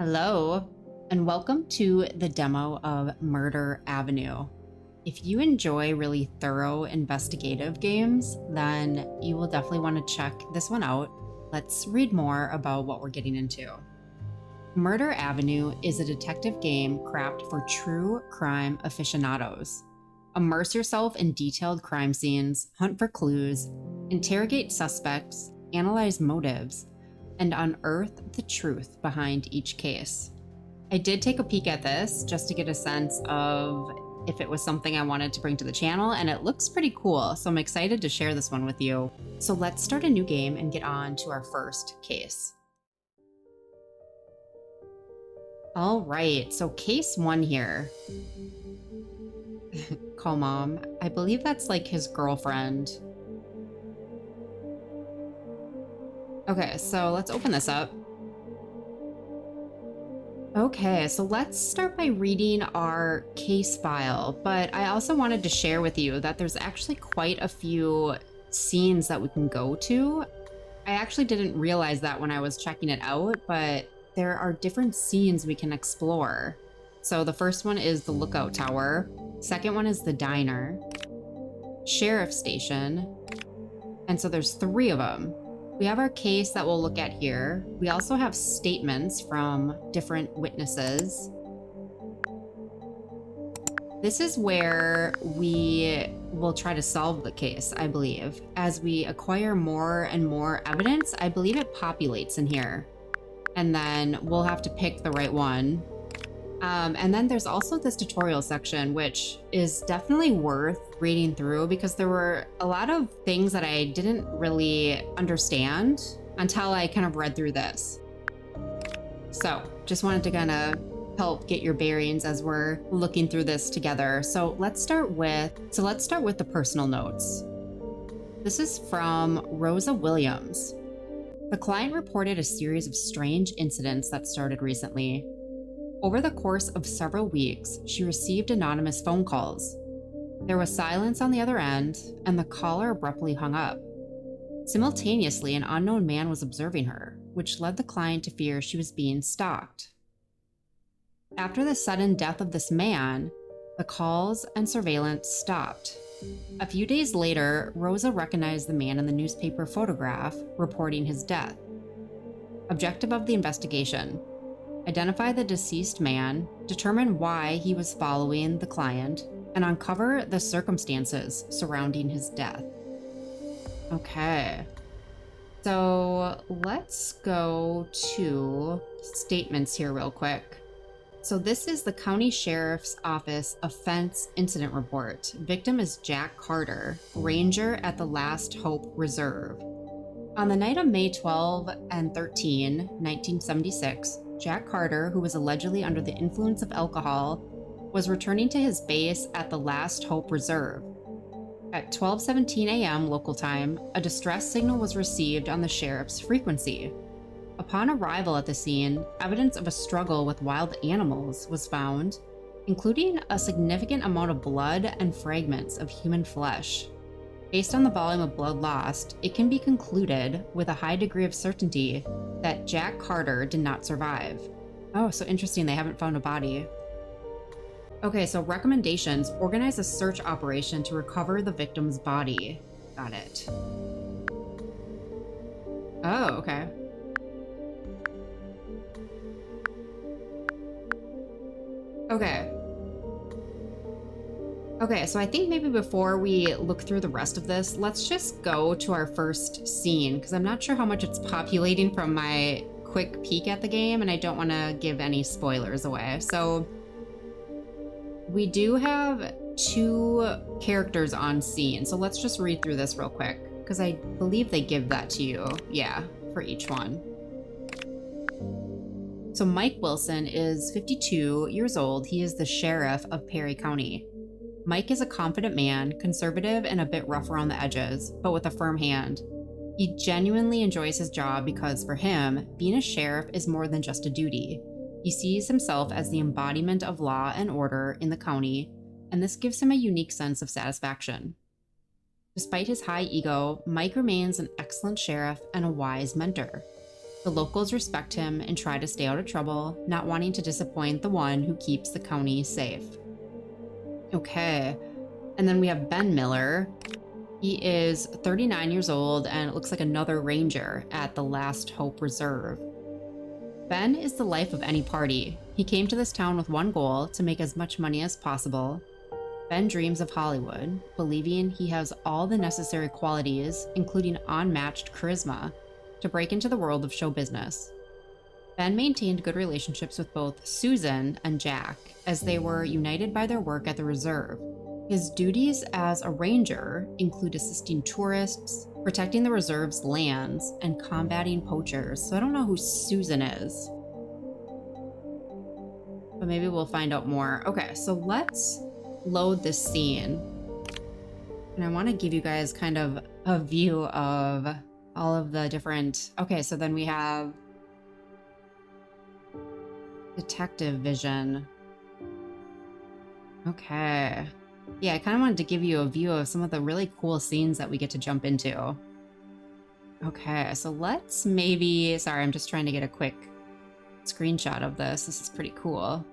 Hello, and welcome to the demo of Murder Avenue. If you enjoy really thorough investigative games, then you will definitely want to check this one out. Let's read more about what we're getting into. Murder Avenue is a detective game crafted for true crime aficionados. Immerse yourself in detailed crime scenes, hunt for clues, interrogate suspects, analyze motives, and unearth the truth behind each case. I did take a peek at this just to get a sense of if it was something I wanted to bring to the channel, and it looks pretty cool, so I'm excited to share this one with you. So let's start a new game and get on to our first case. All right, so case one here. Call mom. I believe that's like his girlfriend. Okay, so let's open this up. Okay, so let's start by reading our case file, but I also wanted to share with you that there's actually quite a few scenes that we can go to. I actually didn't realize that when I was checking it out, but there are different scenes we can explore. So the first one is the lookout tower. Second one is the diner, sheriff station. And so there's three of them. We have our case that we'll look at here. We also have statements from different witnesses. This is where we will try to solve the case, I believe. As we acquire more and more evidence, I believe it populates in here. And then we'll have to pick the right one. And then there's also this tutorial section, which is definitely worth reading through because there were a lot of things that I didn't really understand until I kind of read through this. So just wanted to kind of help get your bearings as we're looking through this together. So let's start with the personal notes. This is from Rosa Williams. The client reported a series of strange incidents that started recently. Over the course of several weeks, she received anonymous phone calls. There was silence on the other end, and the caller abruptly hung up. Simultaneously, an unknown man was observing her, which led the client to fear she was being stalked. After the sudden death of this man, the calls and surveillance stopped. A few days later, Rosa recognized the man in the newspaper photograph, reporting his death. Objective of the investigation: identify the deceased man, determine why he was following the client, and uncover the circumstances surrounding his death. Okay. So let's go to statements here real quick. So this is the County Sheriff's Office Offense Incident Report. Victim is Jack Carter, ranger at the Last Hope Reserve. On the night of May 12 and 13, 1976, Jack Carter, who was allegedly under the influence of alcohol, was returning to his base at the Last Hope Reserve. At 12:17 a.m. local time, a distress signal was received on the sheriff's frequency. Upon arrival at the scene, evidence of a struggle with wild animals was found, including a significant amount of blood and fragments of human flesh. Based on the volume of blood lost, it can be concluded with a high degree of certainty that Jack Carter did not survive. Oh, so interesting, they haven't found a body. Okay, so recommendations: organize a search operation to recover the victim's body. Got it. Oh, okay. Okay, so I think maybe before we look through the rest of this, let's just go to our first scene, because I'm not sure how much it's populating from my quick peek at the game, and I don't want to give any spoilers away. So we do have two characters on scene, so let's just read through this real quick, because I believe they give that to you, yeah, for each one. So Mike Wilson is 52 years old. He is the sheriff of Perry County. Mike is a confident man, conservative and a bit rough around the edges, but with a firm hand. He genuinely enjoys his job because, for him, being a sheriff is more than just a duty. He sees himself as the embodiment of law and order in the county, and this gives him a unique sense of satisfaction. Despite his high ego, Mike remains an excellent sheriff and a wise mentor. The locals respect him and try to stay out of trouble, not wanting to disappoint the one who keeps the county safe. Okay. And then we have Ben Miller. He is 39 years old, and it looks like another ranger at the Last Hope Reserve. Ben is the life of any party. He came to this town with one goal: to make as much money as possible. Ben dreams of Hollywood, believing he has all the necessary qualities, including unmatched charisma, to break into the world of show business. Ben maintained good relationships with both Susan and Jack, as they were united by their work at the reserve. His duties as a ranger include assisting tourists, protecting the reserve's lands, and combating poachers. So I don't know who Susan is, but maybe we'll find out more. Okay, so let's load this scene. And I want to give you guys kind of a view of all of the different... Okay, so then we have detective vision. Okay. Yeah, I kind of wanted to give you a view of some of the really cool scenes that we get to jump into. Okay, so let's maybe... Sorry, I'm just trying to get a quick screenshot of this. This is pretty cool.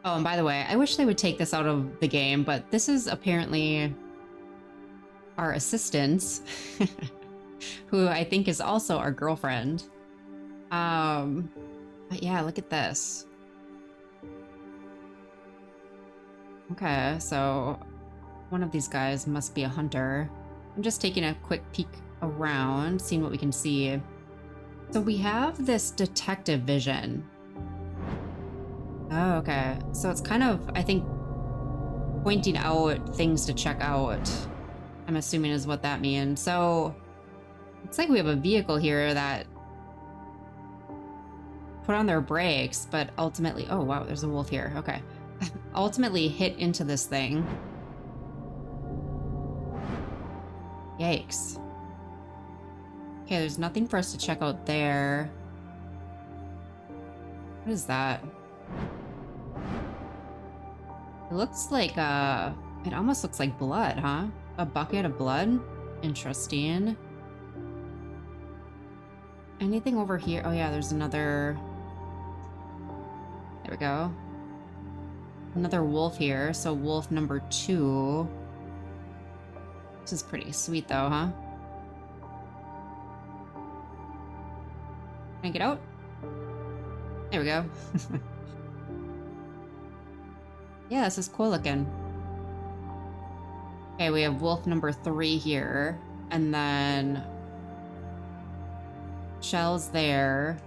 Oh, and by the way, I wish they would take this out of the game, but this is apparently our assistant, who I think is also our girlfriend. But yeah, look at this. Okay, so one of these guys must be a hunter. I'm just taking a quick peek around, seeing what we can see. So we have this detective vision. Oh, okay. So it's kind of, I think, pointing out things to check out, I'm assuming is what that means. So it's like we have a vehicle here that put on their brakes, but ultimately... Oh, wow, there's a wolf here. Okay. Ultimately hit into this thing. Yikes. Okay, there's nothing for us to check out there. What is that? It looks like, it almost looks like blood, huh? A bucket of blood? Interesting. Anything over here? Oh yeah, there's another... There we go. Another wolf here, so wolf number 2. This is pretty sweet though, huh? Can I get out? There we go. Yeah, this is cool looking. Okay, we have wolf number 3 here, and then shells there.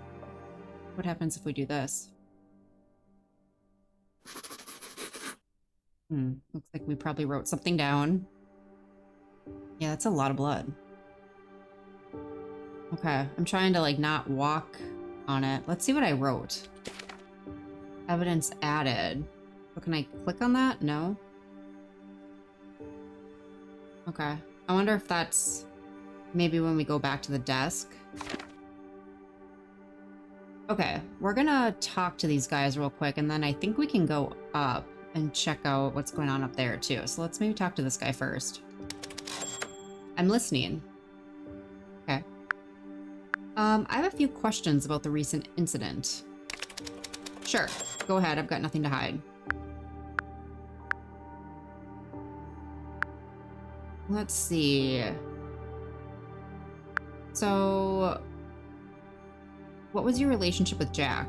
What happens if we do this? Looks like we probably wrote something down. Yeah, that's a lot of blood. Okay, I'm trying to like not walk on it. Let's see what I wrote. Evidence added. So can I click on that? No. Okay. I wonder if that's maybe when we go back to the desk. Okay, we're gonna talk to these guys real quick, and then I think we can go up and check out what's going on up there too. So let's maybe talk to this guy first. I'm listening. Okay. I have a few questions about the recent incident. Sure, go ahead. I've got nothing to hide. Let's see. So, what was your relationship with Jack?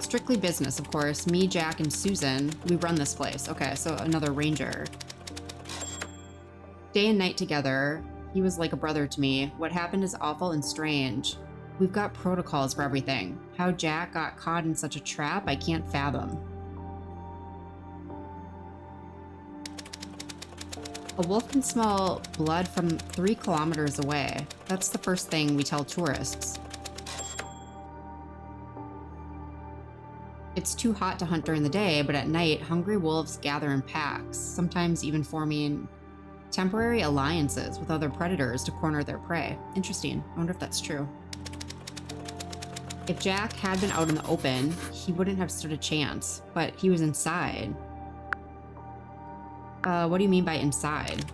Strictly business, of course. Me, Jack, and Susan, we run this place. Okay, so another ranger. Day and night together. He was like a brother to me. What happened is awful and strange. We've got protocols for everything. How Jack got caught in such a trap, I can't fathom. A wolf can smell blood from 3 kilometers away. That's the first thing we tell tourists. It's too hot to hunt during the day, but at night, hungry wolves gather in packs, sometimes even forming temporary alliances with other predators to corner their prey. Interesting. I wonder if that's true. If Jack had been out in the open, he wouldn't have stood a chance, but he was inside. What do you mean by inside?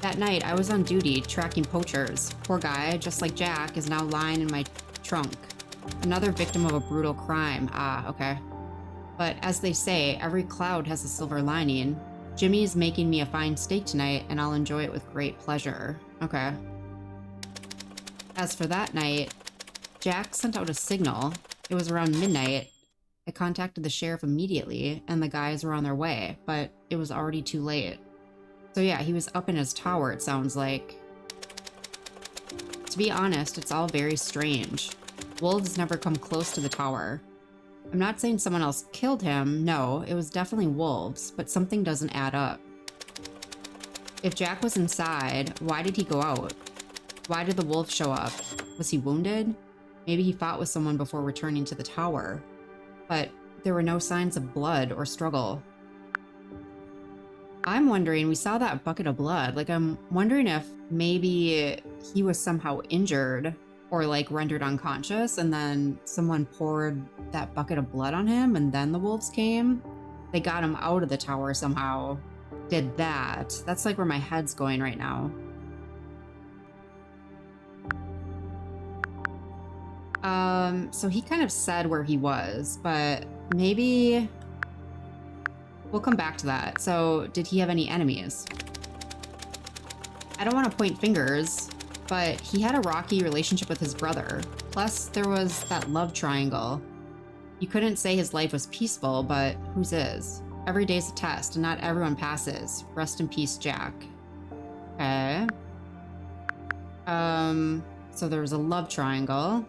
That night, I was on duty tracking poachers. Poor guy, just like Jack, is now lying in my trunk. Another victim of a brutal crime. Ah, okay. But as they say, every cloud has a silver lining. Jimmy is making me a fine steak tonight, and I'll enjoy it with great pleasure. Okay. As for that night, Jack sent out a signal. It was around midnight. I contacted the sheriff immediately, and the guys were on their way, but it was already too late. So yeah, he was up in his tower, it sounds like. To be honest, it's all very strange. Wolves never come close to the tower. I'm not saying someone else killed him. No, it was definitely wolves, but something doesn't add up. If Jack was inside, why did he go out? Why did the wolf show up? Was he wounded? Maybe he fought with someone before returning to the tower. But there were no signs of blood or struggle. I'm wondering, we saw that bucket of blood. Like, I'm wondering if maybe he was somehow injured or like rendered unconscious, and then someone poured that bucket of blood on him, and then the wolves came. They got him out of the tower somehow. Did that. That's like where my head's going right now. So he kind of said where he was, but maybe we'll come back to that. So did he have any enemies? I don't want to point fingers, but he had a rocky relationship with his brother. Plus, there was that love triangle. You couldn't say his life was peaceful, but whose is? Every day's a test, and not everyone passes. Rest in peace, Jack. Okay. So there was a love triangle.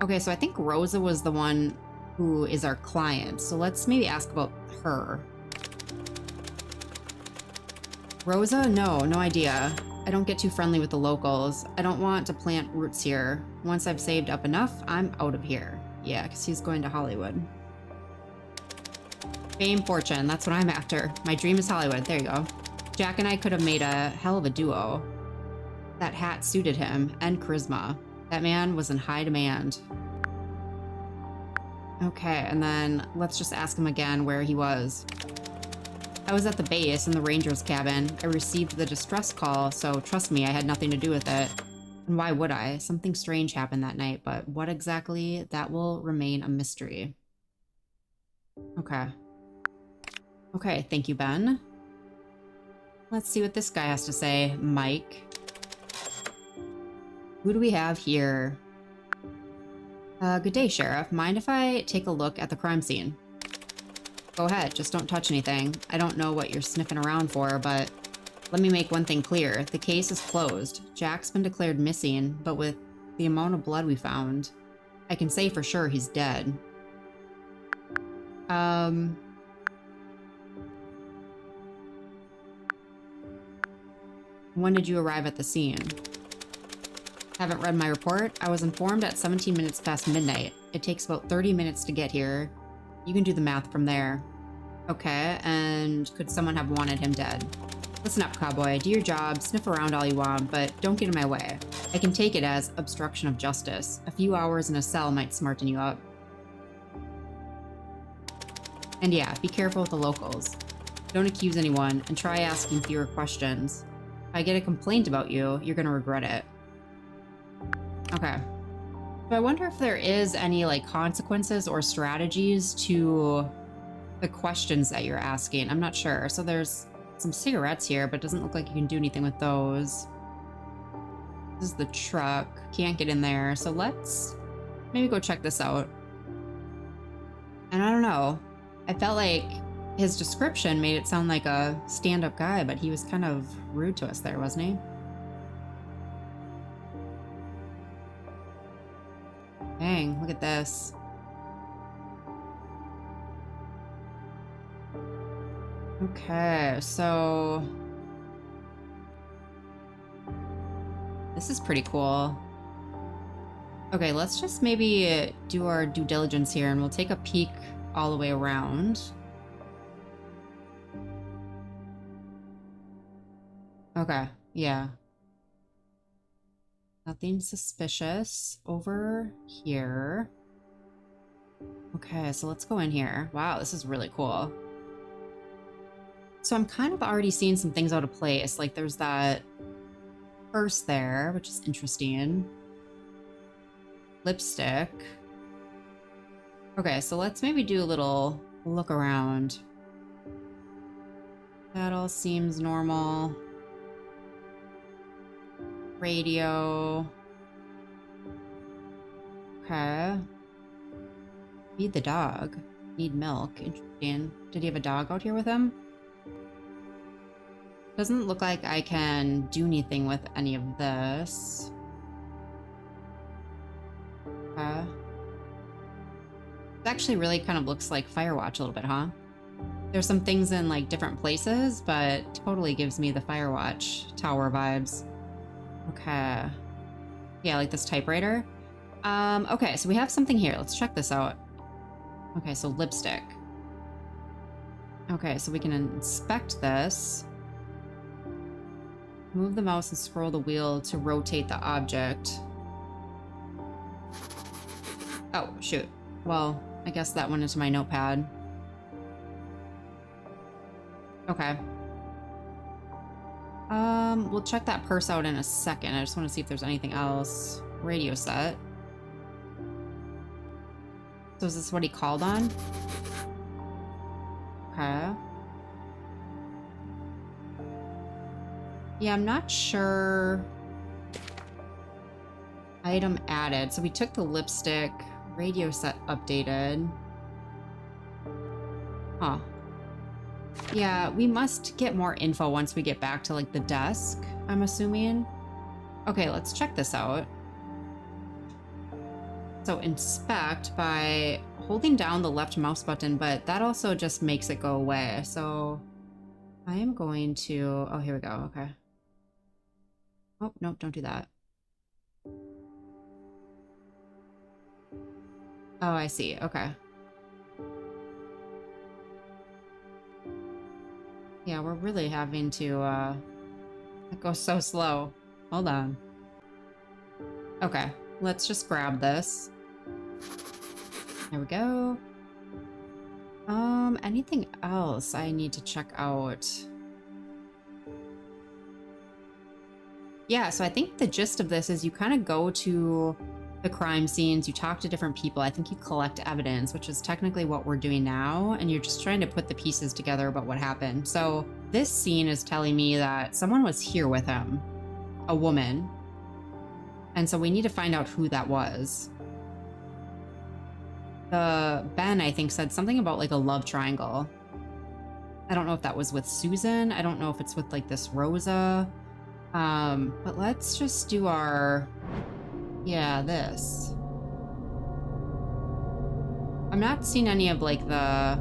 Okay, so I think Rosa was the one who is our client. So let's maybe ask about her. Rosa? No idea. I don't get too friendly with the locals. I don't want to plant roots here. Once I've saved up enough, I'm out of here. Yeah, because he's going to Hollywood. Fame, fortune, that's what I'm after. My dream is Hollywood. There you go. Jack and I could have made a hell of a duo. That hat suited him, and charisma. That man was in high demand. Okay, and then let's just ask him again where he was. I was at the base in the ranger's cabin. I received the distress call, so trust me, I had nothing to do with it. And why would I? Something strange happened that night, but what exactly? That will remain a mystery. Okay. Okay, thank you, Ben. Let's see what this guy has to say. Mike. Who do we have here? Good day, Sheriff. Mind if I take a look at the crime scene? Go ahead, just don't touch anything. I don't know what you're sniffing around for, but let me make one thing clear. The case is closed. Jack's been declared missing, but with the amount of blood we found, I can say for sure he's dead. When did you arrive at the scene? Haven't read my report? I was informed at 17 minutes past midnight. It takes about 30 minutes to get here. You can do the math from there. Okay, and could someone have wanted him dead? Listen up, cowboy. Do your job, sniff around all you want, but don't get in my way. I can take it as obstruction of justice. A few hours in a cell might smarten you up. And yeah, be careful with the locals. Don't accuse anyone, and try asking fewer questions. If I get a complaint about you, you're gonna regret it. Okay. So I wonder if there is any like consequences or strategies to the questions that you're asking. I'm not sure. So there's some cigarettes here, but it doesn't look like you can do anything with those. This is the truck. Can't get in there. So let's maybe go check this out. And I don't know. I felt like his description made it sound like a stand-up guy, but he was kind of rude to us there, wasn't he? Dang, look at this. Okay, so this is pretty cool. Okay, let's just maybe do our due diligence here and we'll take a peek all the way around. Okay, yeah. Nothing suspicious over here. Okay, so let's go in here. Wow, this is really cool. So I'm kind of already seeing some things out of place. Like there's that purse there, which is interesting. Lipstick. Okay, so let's maybe do a little look around. That all seems normal. Radio. Okay. Feed the dog. Need milk. Interesting. Did he have a dog out here with him? Doesn't look like I can do anything with any of this. Okay. It actually really kind of looks like Firewatch a little bit, huh? There's some things in like different places, but totally gives me the Firewatch tower vibes. Okay. Yeah, like this typewriter. Okay, so we have something here. Let's check this out. Okay, so lipstick. Okay, so we can inspect this. Move the mouse and scroll the wheel to rotate the object. Oh, shoot. Well, I guess that went into my notepad. Okay. We'll check that purse out in a second. I just want to see if there's anything else. Radio set. So is this what he called on? Okay. Yeah, I'm not sure. Item added. So we took the lipstick. Radio set updated. Huh. Yeah, we must get more info once we get back to like the desk, I'm assuming. Okay, let's check this out. So inspect by holding down the left mouse button, but that also just makes it go away. So I am going to, oh, here we go. Okay. Oh, nope, don't do that. Oh, I see. Okay. Yeah, we're really having to, it goes so slow. Hold on. Okay, let's just grab this. There we go. Anything else I need to check out? Yeah, so I think the gist of this is you kind of go to the crime scenes, you talk to different people, I think you collect evidence, which is technically what we're doing now, and you're just trying to put the pieces together about what happened. So this scene is telling me that someone was here with him, a woman, and so we need to find out who that was. Ben, I think, said something about like a love triangle. I don't know if that was with Susan, I don't know if it's with like this Rosa, but let's just do our... Yeah, this. I'm not seeing any of like that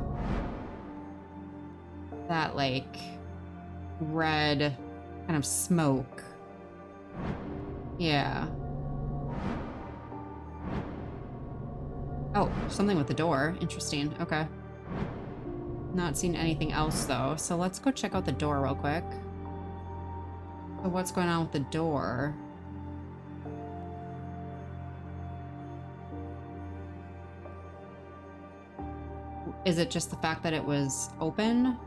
like red kind of smoke. Yeah. Oh, something with the door. Interesting. Okay. Not seeing anything else though. So let's go check out the door real quick. So what's going on with the door? Is it just the fact that it was open?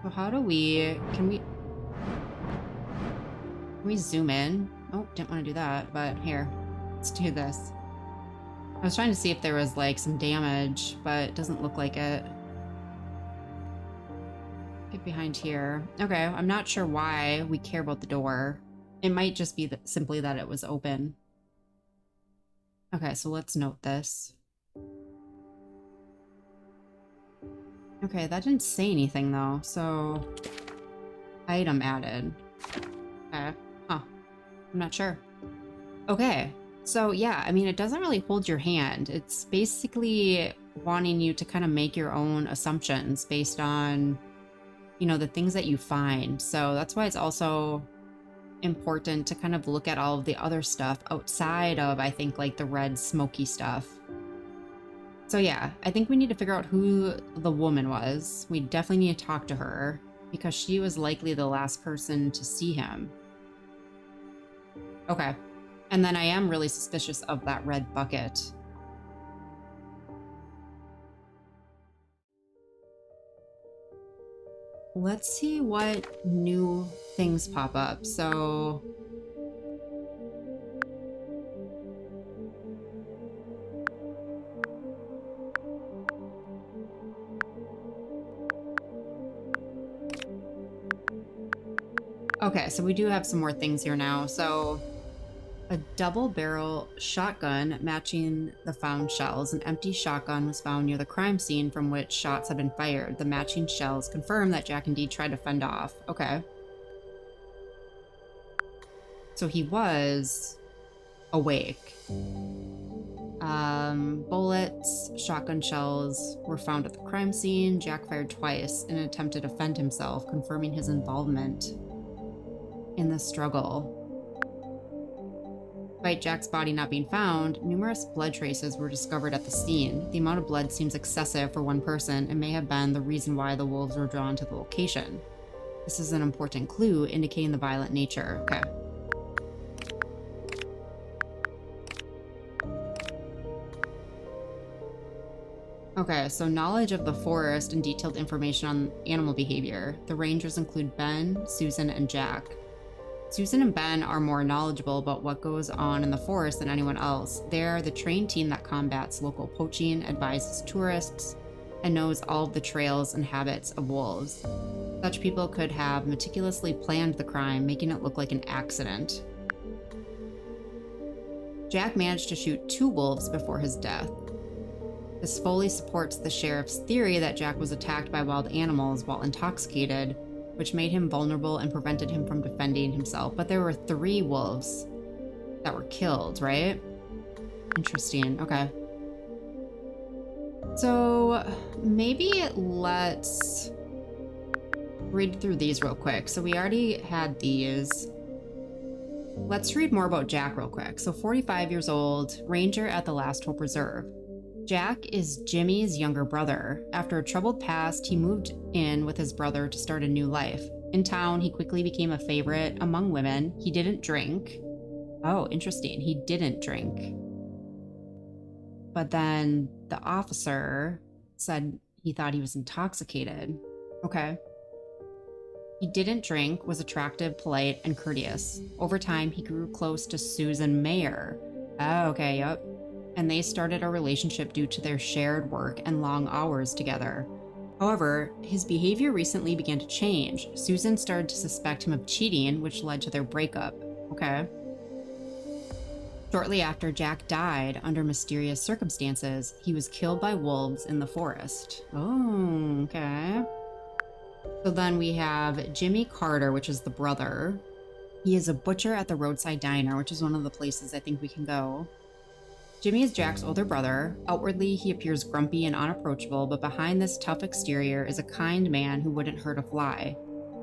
So how do we... Can we zoom in? Oh, didn't want to do that, but here. Let's do this. I was trying to see if there was like some damage, but it doesn't look like it. Get behind here. Okay, I'm not sure why we care about the door. It might just be simply that it was open. Okay, so let's note this. Okay, that didn't say anything though, so... Item added. Okay, huh. I'm not sure. Okay, so yeah, I mean, it doesn't really hold your hand. It's basically wanting you to kind of make your own assumptions based on, you know, the things that you find. So that's why it's also important to kind of look at all of the other stuff outside of, I think, like the red smoky stuff. So yeah, I think we need to figure out who the woman was. We definitely need to talk to her because she was likely the last person to see him. Okay. And then I am really suspicious of that red bucket. let's see what new things pop up. So okay, so we do have some more things here now. So a double barrel shotgun matching the found shells. An empty shotgun was found near the crime scene from which shots had been fired. The matching shells confirm that Jack indeed tried to fend off. Okay. So he was awake. Bullets, shotgun shells were found at the crime scene. Jack fired twice in an attempt to defend himself, confirming his involvement in the struggle. Despite Jack's body not being found, numerous blood traces were discovered at the scene. The amount of blood seems excessive for one person and may have been the reason why the wolves were drawn to the location. This is an important clue indicating the violent nature. Okay. Okay, so knowledge of the forest and detailed information on animal behavior. The rangers include Ben, Susan, and Jack. Susan and Ben are more knowledgeable about what goes on in the forest than anyone else. They are the trained team that combats local poaching, advises tourists, and knows all of the trails and habits of wolves. Such people could have meticulously planned the crime, making it look like an accident. Jack managed to shoot 2 wolves before his death. This fully supports the sheriff's theory that Jack was attacked by wild animals while intoxicated, which made him vulnerable and prevented him from defending himself. But there were 3 wolves that were killed, right? Interesting. Okay. So maybe let's read through these real quick. So we already had these. Let's read more about Jack real quick. So 45 years old, ranger at the Last Hope Reserve. Jack is Jimmy's younger brother. After a troubled past, he moved in with his brother to start a new life. In town, he quickly became a favorite among women. He didn't drink. Oh, interesting. He didn't drink. But then the officer said he thought he was intoxicated. Okay. He didn't drink, was attractive, polite, and courteous. Over time, he grew close to Susan Mayer. Oh, okay, yep. And they started a relationship due to their shared work and long hours together. However, his behavior recently began to change. Susan started to suspect him of cheating, which led to their breakup. Okay. Shortly after, Jack died under mysterious circumstances. He was killed by wolves in the forest. Oh, okay. So then we have Jimmy Carter, which is the brother. He is a butcher at the roadside diner, which is one of the places I think we can go. Jimmy is Jack's older brother. Outwardly, he appears grumpy and unapproachable, but behind this tough exterior is a kind man who wouldn't hurt a fly.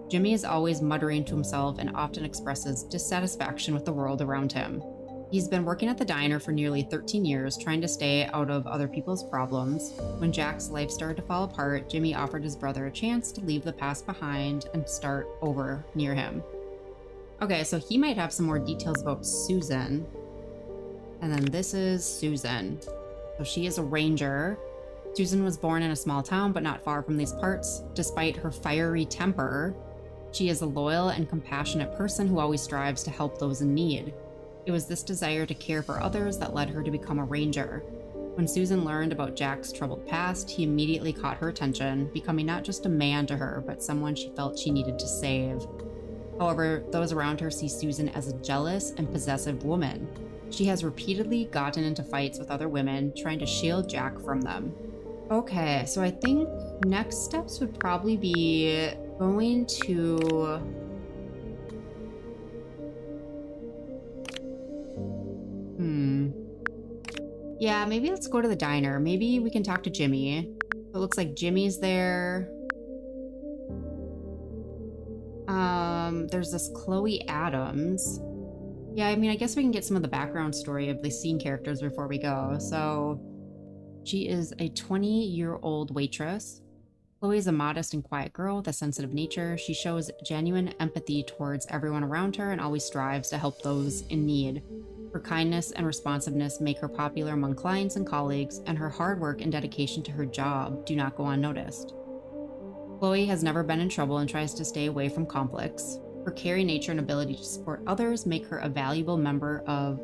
Jimmy is always muttering to himself and often expresses dissatisfaction with the world around him. He's been working at the diner for nearly 13 years, trying to stay out of other people's problems. When Jack's life started to fall apart, Jimmy offered his brother a chance to leave the past behind and start over near him. Okay, so he might have some more details about Susan. And then this is Susan. So she is a ranger. Susan was born in a small town, but not far from these parts. Despite her fiery temper, she is a loyal and compassionate person who always strives to help those in need. It was this desire to care for others that led her to become a ranger. When Susan learned about Jack's troubled past, he immediately caught her attention, becoming not just a man to her, but someone she felt she needed to save. However, those around her see Susan as a jealous and possessive woman. She has repeatedly gotten into fights with other women, trying to shield Jack from them. Okay, so I think next steps would probably be going to... Yeah, maybe let's go to the diner. Maybe we can talk to Jimmy. It looks like Jimmy's there. There's this Chloe Adams. Yeah, I mean, I guess we can get some of the background story of the scene characters before we go. So, she is a 20-year-old waitress. Chloe is a modest and quiet girl with a sensitive nature. She shows genuine empathy towards everyone around her and always strives to help those in need. Her kindness and responsiveness make her popular among clients and colleagues, and her hard work and dedication to her job do not go unnoticed. Chloe has never been in trouble and tries to stay away from conflicts. Her caring nature and ability to support others make her a valuable member of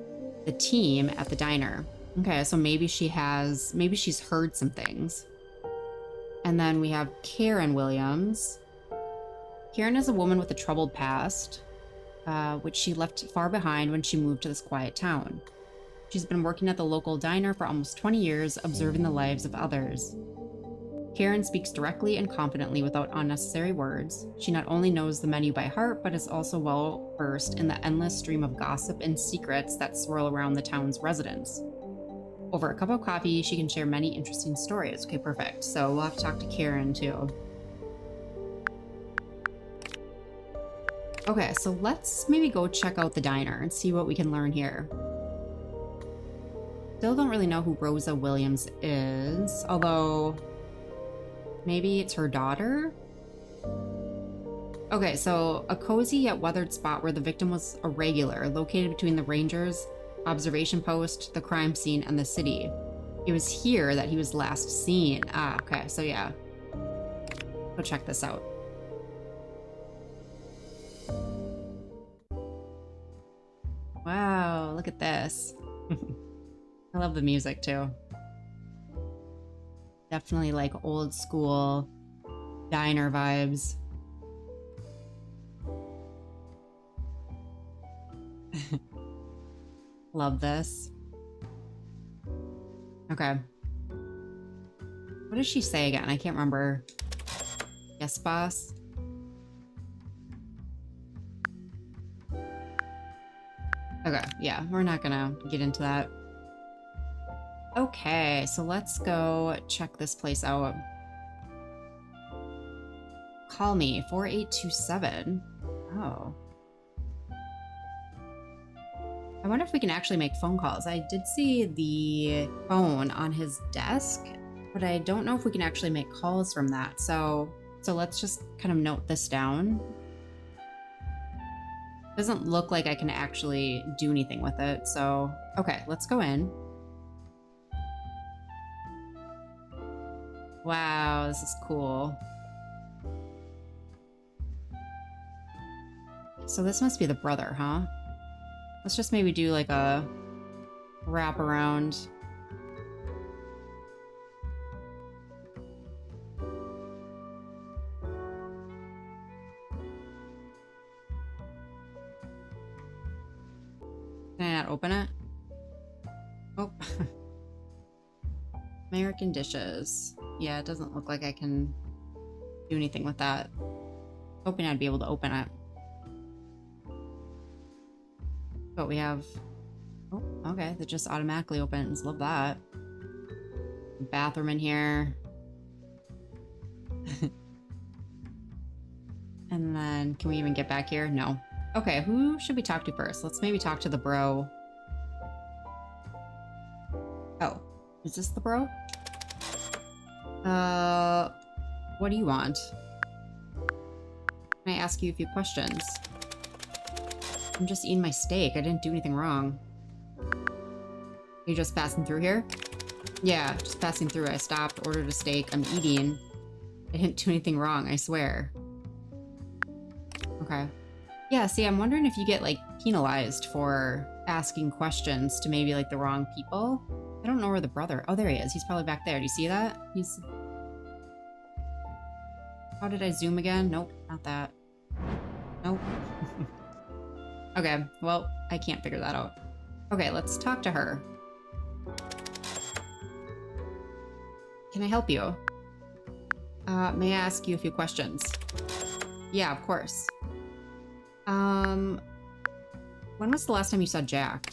the team at the diner. Okay, so maybe she's heard some things. And then we have Karen Williams. Karen is a woman with a troubled past, which she left far behind when she moved to this quiet town. She's been working at the local diner for almost 20 years, observing the lives of others. Karen speaks directly and confidently without unnecessary words. She not only knows the menu by heart, but is also well versed in the endless stream of gossip and secrets that swirl around the town's residents. Over a cup of coffee, she can share many interesting stories. Okay, perfect. So we'll have to talk to Karen too. Okay, so let's maybe go check out the diner and see what we can learn here. Still don't really know who Rosa Williams is, although maybe it's her daughter? Okay, so a cozy yet weathered spot where the victim was a regular, located between the Rangers observation post, the crime scene, and the city. It was here that he was last seen. Ah, okay, so yeah. Go check this out. Wow, look at this. I love the music too. Definitely like old school diner vibes. Love this. Okay. What does she say again? I can't remember. Yes, boss. Okay, yeah, we're not gonna get into that. Okay, so let's go check this place out. Call me, 4827. Oh. I wonder if we can actually make phone calls. I did see the phone on his desk, but I don't know if we can actually make calls from that. So let's just kind of note this down. Doesn't look like I can actually do anything with it. So, okay, let's go in. Wow, this is cool. So this must be the brother, huh? Let's just maybe do like a wrap around. Can I not open it? Oh. American dishes. Yeah, it doesn't look like I can do anything with that. Hoping I'd be able to open it. But we have... Oh, okay. That just automatically opens. Love that. Bathroom in here. And then, can we even get back here? No. Okay, who should we talk to first? Let's maybe talk to the bro. Oh, is this the bro? What do you want? Can I ask you a few questions? I'm just eating my steak. I didn't do anything wrong. Are you just passing through here? Yeah, just passing through. I stopped, ordered a steak. I'm eating. I didn't do anything wrong, I swear. Okay. Yeah, see, I'm wondering if you get, like, penalized for asking questions to maybe, like, the wrong people. I don't know where the brother... Oh, there he is. He's probably back there. Do you see that? He's... How did I zoom again? Nope, not that. Nope. Okay, well, I can't figure that out. Okay, let's talk to her. Can I help you? May I ask you a few questions? Yeah, of course. When was the last time you saw Jack?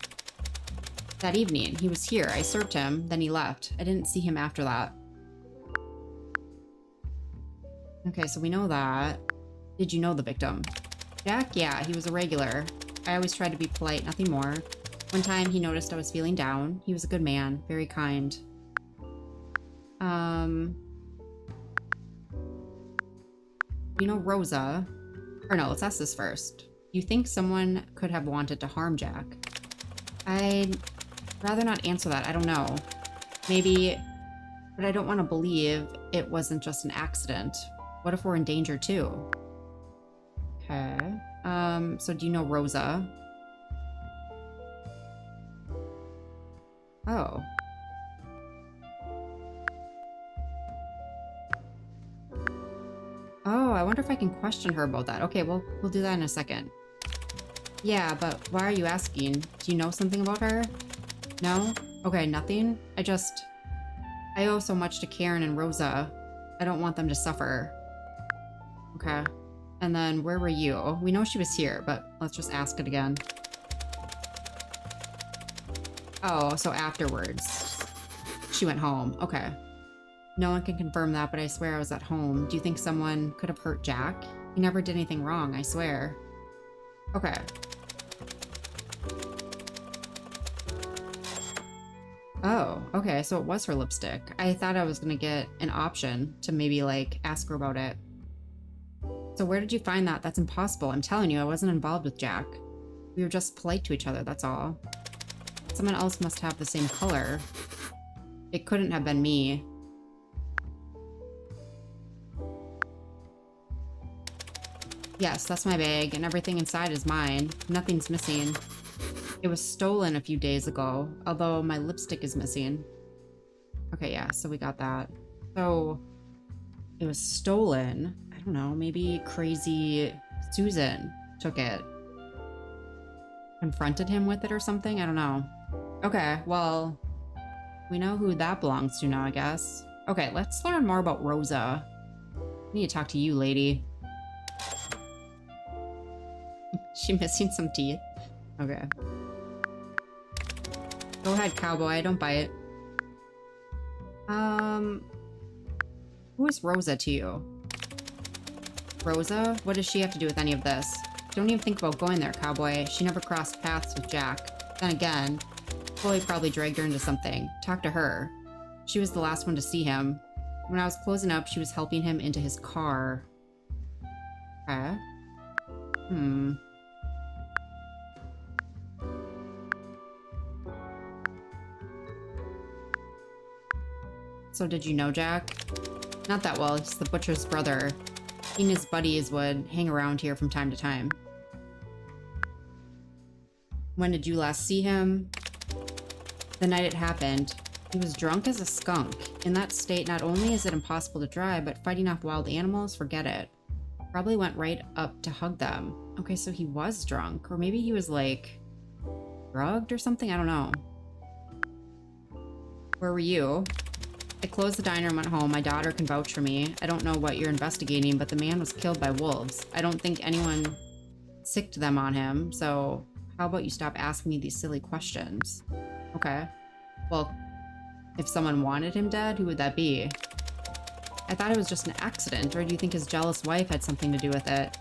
That evening. He was here. I served him, then he left. I didn't see him after that. Okay, so we know that. Did you know the victim? Jack? Yeah, he was a regular. I always tried to be polite, nothing more. One time he noticed I was feeling down. He was a good man, very kind. You know Rosa? Or no, let's ask this first. You think someone could have wanted to harm Jack? I'd rather not answer that. I don't know. Maybe, but I don't want to believe it wasn't just an accident. What if we're in danger too? Okay. So do you know Rosa? Oh. Oh, I wonder if I can question her about that. Okay, we'll do that in a second. Yeah, but why are you asking? Do you know something about her? No? Okay, nothing? I owe so much to Karen and Rosa. I don't want them to suffer. Okay. And then, where were you? We know she was here, but let's just ask it again. Oh, so afterwards. She went home. Okay. No one can confirm that, but I swear I was at home. Do you think someone could have hurt Jack? He never did anything wrong, I swear. Okay. Oh, okay, so it was her lipstick. I thought I was gonna get an option to maybe, like, ask her about it. So where did you find that? That's impossible. I'm telling you, I wasn't involved with Jack. We were just polite to each other, that's all. Someone else must have the same color. It couldn't have been me. Yes, that's my bag, and everything inside is mine. Nothing's missing. It was stolen a few days ago, although my lipstick is missing. Okay, yeah, so we got that. So, it was stolen. I don't know, maybe crazy Susan took it. Confronted him with it or something? I don't know. Okay, well, we know who that belongs to now, I guess. Okay, let's learn more about Rosa. I need to talk to you, lady. She missing some teeth? Okay. Go ahead, cowboy. Don't bite. Who is Rosa to you? Rosa? What does she have to do with any of this? Don't even think about going there, cowboy. She never crossed paths with Jack. Then again, Chloe probably dragged her into something. Talk to her. She was the last one to see him. When I was closing up, she was helping him into his car. Okay. So did you know Jack? Not that well, he's the butcher's brother. He and his buddies would hang around here from time to time. When did you last see him? The night it happened. He was drunk as a skunk. In that state, not only is it impossible to drive, but fighting off wild animals, forget it. Probably went right up to hug them. Okay, so he was drunk. Or maybe he was, like, drugged or something? I don't know. Where were you? I closed the diner and went home. My daughter can vouch for me. I don't know what you're investigating, but the man was killed by wolves. I don't think anyone sicked them on him, so how about you stop asking me these silly questions? Okay. Well, if someone wanted him dead, who would that be? I thought it was just an accident, or do you think his jealous wife had something to do with it?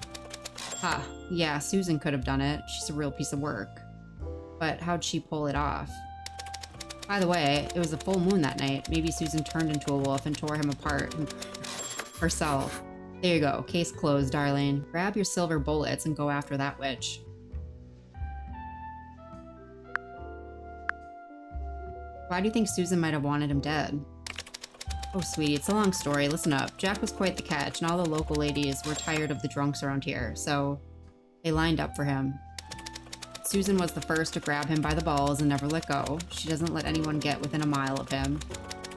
Ha, yeah, Susan could have done it. She's a real piece of work. But how'd she pull it off? By the way, it was a full moon that night. Maybe Susan turned into a wolf and tore him apart herself. There you go. Case closed, darling. Grab your silver bullets and go after that witch. Why do you think Susan might have wanted him dead? Oh, sweetie, it's a long story. Listen up. Jack was quite the catch, and all the local ladies were tired of the drunks around here, so they lined up for him. Susan was the first to grab him by the balls and never let go. She doesn't let anyone get within a mile of him.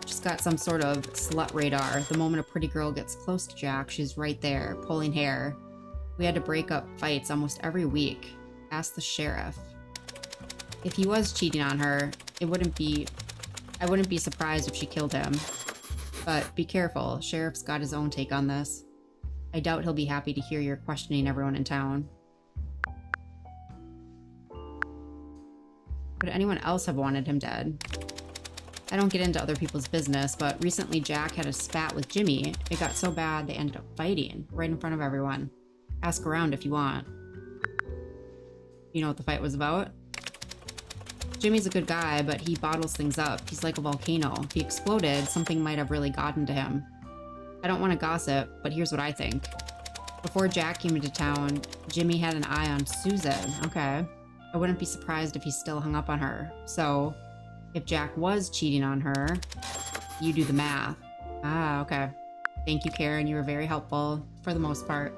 She's got some sort of slut radar. The moment a pretty girl gets close to Jack, she's right there, pulling hair. We had to break up fights almost every week. Ask the sheriff. If he was cheating on her, I wouldn't be surprised if she killed him. But be careful, sheriff's got his own take on this. I doubt he'll be happy to hear you're questioning everyone in town. Could anyone else have wanted him dead? I don't get into other people's business, but recently Jack had a spat with Jimmy. It got so bad they ended up fighting, right in front of everyone. Ask around if you want. You know what the fight was about? Jimmy's a good guy, but he bottles things up. He's like a volcano. If he exploded, something might have really gotten to him. I don't want to gossip, but here's what I think. Before Jack came into town, Jimmy had an eye on Susan. Okay. I wouldn't be surprised if he still hung up on her. So, if Jack was cheating on her, you do the math. Ah, okay. Thank you, Karen. You were very helpful for the most part.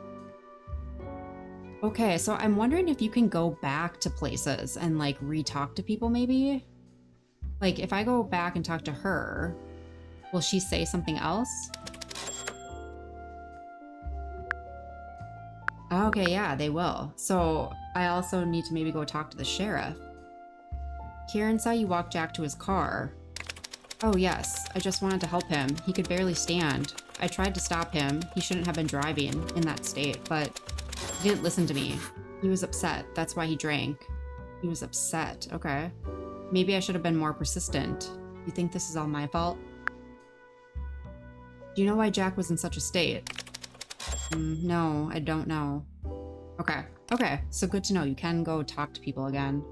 Okay, so I'm wondering if you can go back to places and like re-talk to people maybe? Like if I go back and talk to her, will she say something else? Okay, yeah, they will. So I also need to maybe go talk to the sheriff. Kieran saw you walk Jack to his car. Oh yes, I just wanted to help him. He could barely stand. I tried to stop him. He shouldn't have been driving in that state, but he didn't listen to me. He was upset. That's why he drank. He was upset. Okay. Maybe I should have been more persistent. You think this is all my fault? Do you know why Jack was in such a state? No, I don't know. Okay. Okay, so good to know. You can go talk to people again.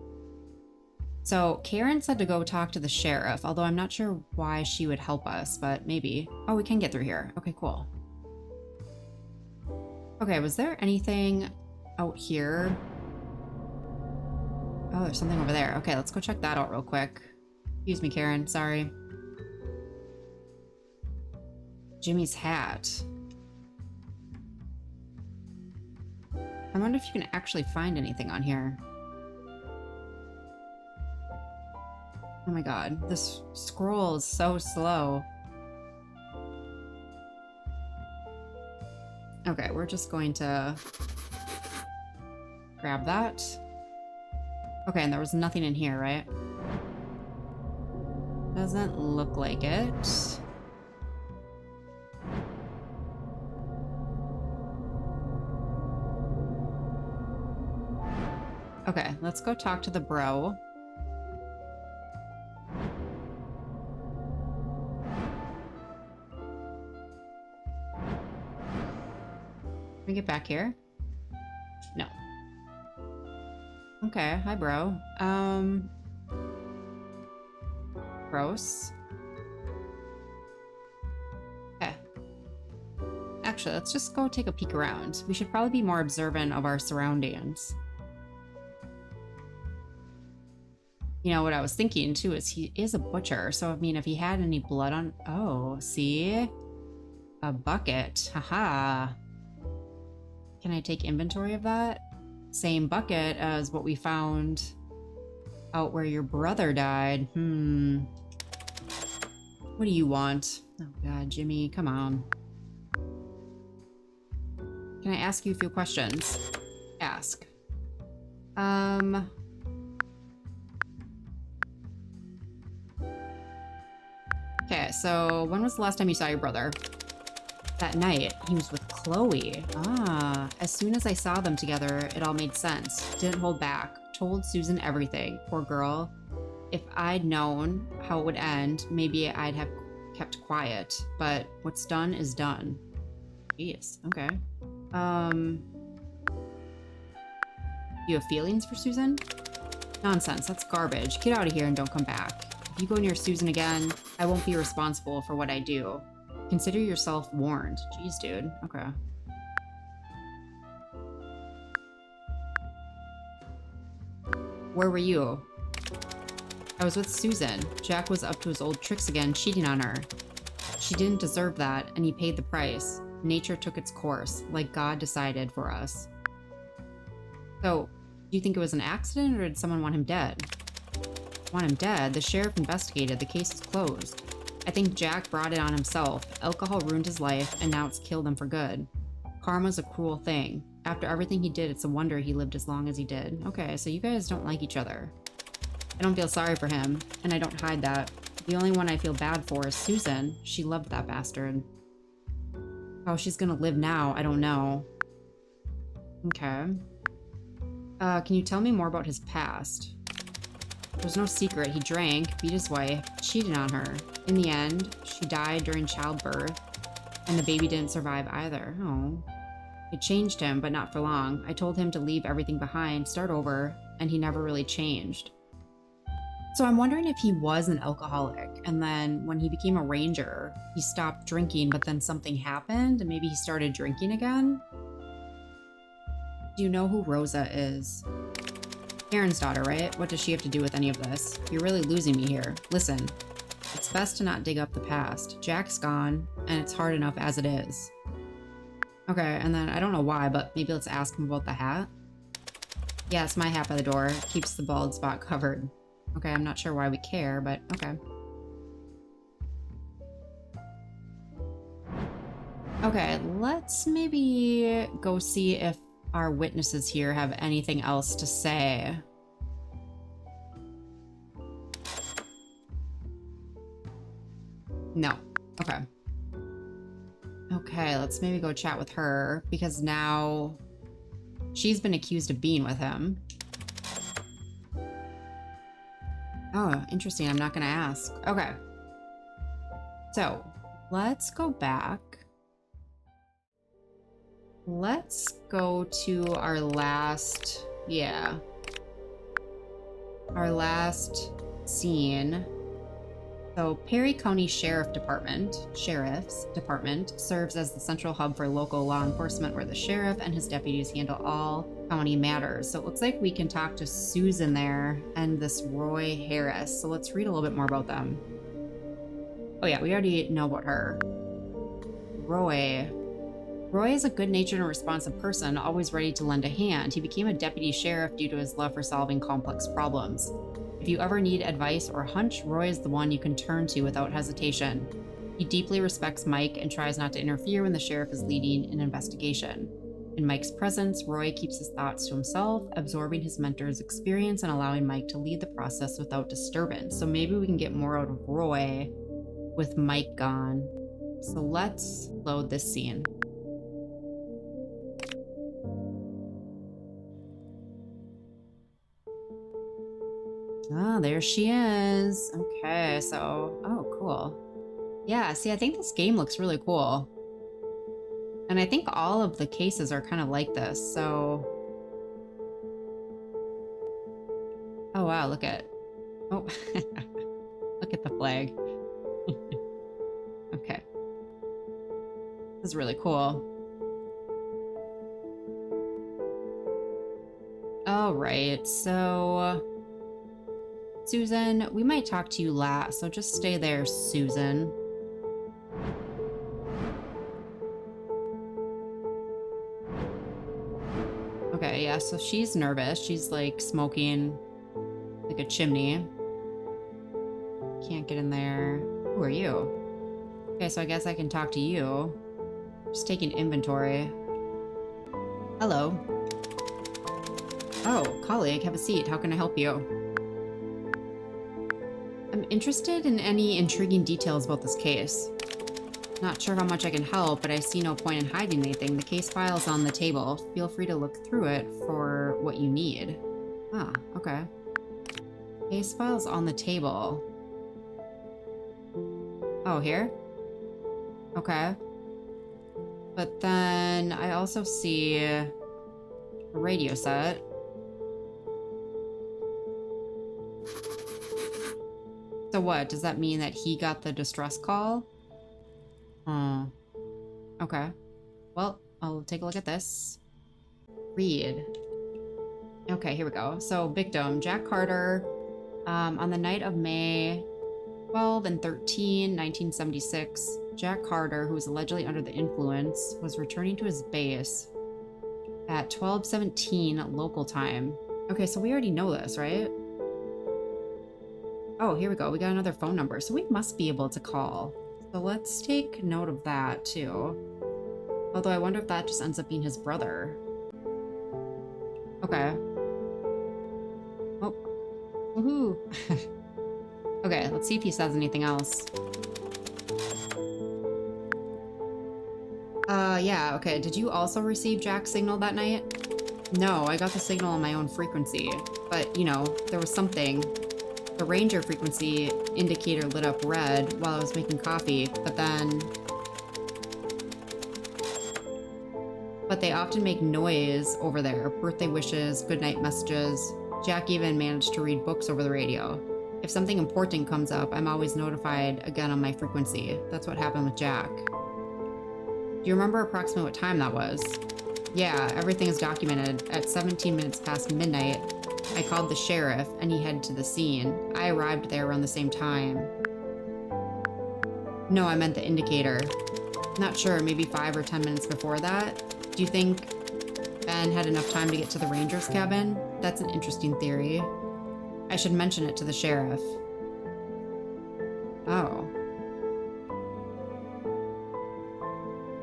So Karen said to go talk to the sheriff, although I'm not sure why she would help us, but maybe. Oh, we can get through here. Okay, cool. Okay, was there anything out here? Oh, there's something over there. Okay, let's go check that out real quick. Excuse me, Karen. Sorry. Jimmy's hat. I wonder if you can actually find anything on here. Oh my god, this scroll is so slow. Okay, we're just going to grab that. Okay, and there was nothing in here, right? Doesn't look like it. Okay, let's go talk to the bro. Can we get back here? No. Okay, hi bro. Gross. Okay. Actually, let's just go take a peek around. We should probably be more observant of our surroundings. You know, what I was thinking too is he is a butcher, so I mean, if he had any blood on... Oh, see? A bucket. Haha. Can I take inventory of that? Same bucket as what we found out where your brother died. What do you want? Oh god, Jimmy, come on. Can I ask you a few questions? Ask. Okay, so when was the last time you saw your brother? That night, he was with Chloe. Ah, as soon as I saw them together, it all made sense. Didn't hold back. Told Susan everything. Poor girl. If I'd known how it would end, maybe I'd have kept quiet. But what's done is done. Jeez, okay. You have feelings for Susan? Nonsense, that's garbage. Get out of here and don't come back. If you go near Susan again, I won't be responsible for what I do. Consider yourself warned. Jeez, dude. Okay. Where were you? I was with Susan. Jack was up to his old tricks again, cheating on her. She didn't deserve that, and he paid the price. Nature took its course, like God decided for us. So, do you think it was an accident, or did someone want him dead? Want him dead? The sheriff investigated. The case is closed. I think Jack brought it on himself. Alcohol ruined his life, and now it's killed him for good. Karma's a cruel thing. After everything he did, it's a wonder he lived as long as he did. Okay, so you guys don't like each other. I don't feel sorry for him, and I don't hide that. The only one I feel bad for is Susan. She loved that bastard. How she's gonna live now, I don't know. Okay. Can you tell me more about his past? There's no secret. He drank, beat his wife, cheated on her. In the end, she died during childbirth, and the baby didn't survive either. Oh. It changed him, but not for long. I told him to leave everything behind, start over, and he never really changed. So I'm wondering if he was an alcoholic, and then when he became a ranger, he stopped drinking, but then something happened, and maybe he started drinking again? Do you know who Rosa is? Karen's daughter, right? What does she have to do with any of this? You're really losing me here. Listen, It's best to not dig up the past. Jack's gone, and it's hard enough as it is. Okay, and then I don't know why, but maybe let's ask him about the hat. Yeah, it's my hat by the door. It keeps the bald spot covered. Okay, I'm not sure why we care, but okay. Okay, let's maybe go see if our witnesses here have anything else to say. No. Okay. Okay, let's maybe go chat with her, because now she's been accused of being with him. Oh, interesting. I'm not going to ask. Okay. So, let's go back. Let's go to our last, our last scene. So, Perry County Sheriff's Department serves as the central hub for local law enforcement, where the sheriff and his deputies handle all county matters. So it looks like we can talk to Susan there and this Roy Harris. So let's read a little bit more about them. Oh yeah, we already know about her. Roy is a good-natured and responsive person, always ready to lend a hand. He became a deputy sheriff due to his love for solving complex problems. If you ever need advice or hunch, Roy is the one you can turn to without hesitation. He deeply respects Mike and tries not to interfere when the sheriff is leading an investigation. In Mike's presence, Roy keeps his thoughts to himself, absorbing his mentor's experience and allowing Mike to lead the process without disturbance. So maybe we can get more out of Roy with Mike gone. So let's load this scene. Oh, there she is. Okay, so, oh, cool. Yeah, see, I think this game looks really cool. And I think all of the cases are kind of like this, so... Oh, wow, look at... Oh, look at the flag. Okay. This is really cool. All right, so... Susan, we might talk to you last, so just stay there, Susan. Okay, yeah, so she's nervous. She's like smoking like a chimney. Can't get in there. Who are you? Okay, so I guess I can talk to you. Just taking inventory. Hello. Oh, colleague, have a seat. How can I help you? I'm interested in any intriguing details about this case. Not sure how much I can help, but I see no point in hiding anything. The case file is on the table. Feel free to look through it for what you need. Ah, okay. Case file's on the table. Oh, here? Okay. But then I also see a radio set. So what? Does that mean that he got the distress call? Okay. Well, I'll take a look at this. Read. Okay, here we go. So, victim, Jack Carter, on the night of May 12 and 13, 1976, Jack Carter, who was allegedly under the influence, was returning to his base at 12:17 local time. Okay, so we already know this, right? Oh, here we go. We got another phone number, so we must be able to call. So let's take note of that, too. Although I wonder if that just ends up being his brother. Okay. Oh. Woohoo! Okay, let's see if he says anything else. Yeah, okay. Did you also receive Jack's signal that night? No, I got the signal on my own frequency. But, you know, there was something. The Ranger frequency indicator lit up red while I was making coffee, but they often make noise over there. Birthday wishes, goodnight messages. Jack even managed to read books over the radio. If something important comes up, I'm always notified again on my frequency. That's what happened with Jack. Do you remember approximately what time that was? Yeah, everything is documented. At 17 minutes past midnight, I called the sheriff and he headed to the scene. I arrived there around the same time. No, I meant the indicator. Not sure, maybe 5 or 10 minutes before that. Do you think Ben had enough time to get to the ranger's cabin? That's an interesting theory. I should mention it to the sheriff. Oh.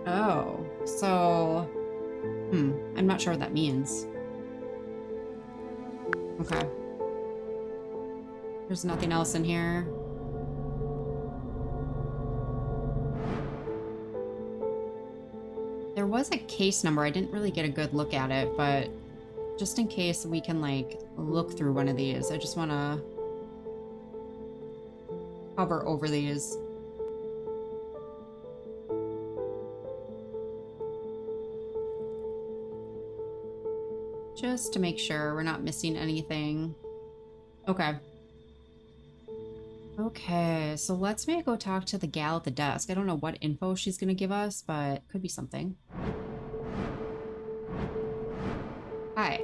Oh. So... I'm not sure what that means. Okay. There's nothing else in here. There was a case number. I didn't really get a good look at it, but just in case we can, like, look through one of these, I just want to hover over these. Just to make sure we're not missing anything. Okay. Okay, so let's maybe go talk to the gal at the desk. I don't know what info she's gonna give us, but could be something. Hi.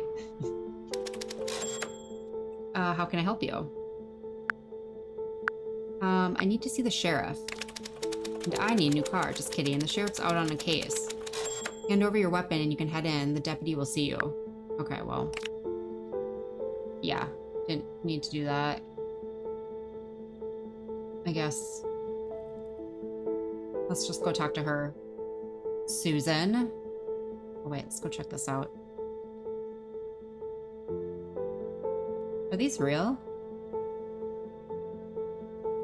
How can I help you? I need to see the sheriff. And I need a new car. Just kidding. The sheriff's out on a case. Hand over your weapon and you can head in. The deputy will see you. Okay, well. Yeah, didn't need to do that. I guess. Let's just go talk to her. Susan. Oh, wait, let's go check this out. Are these real?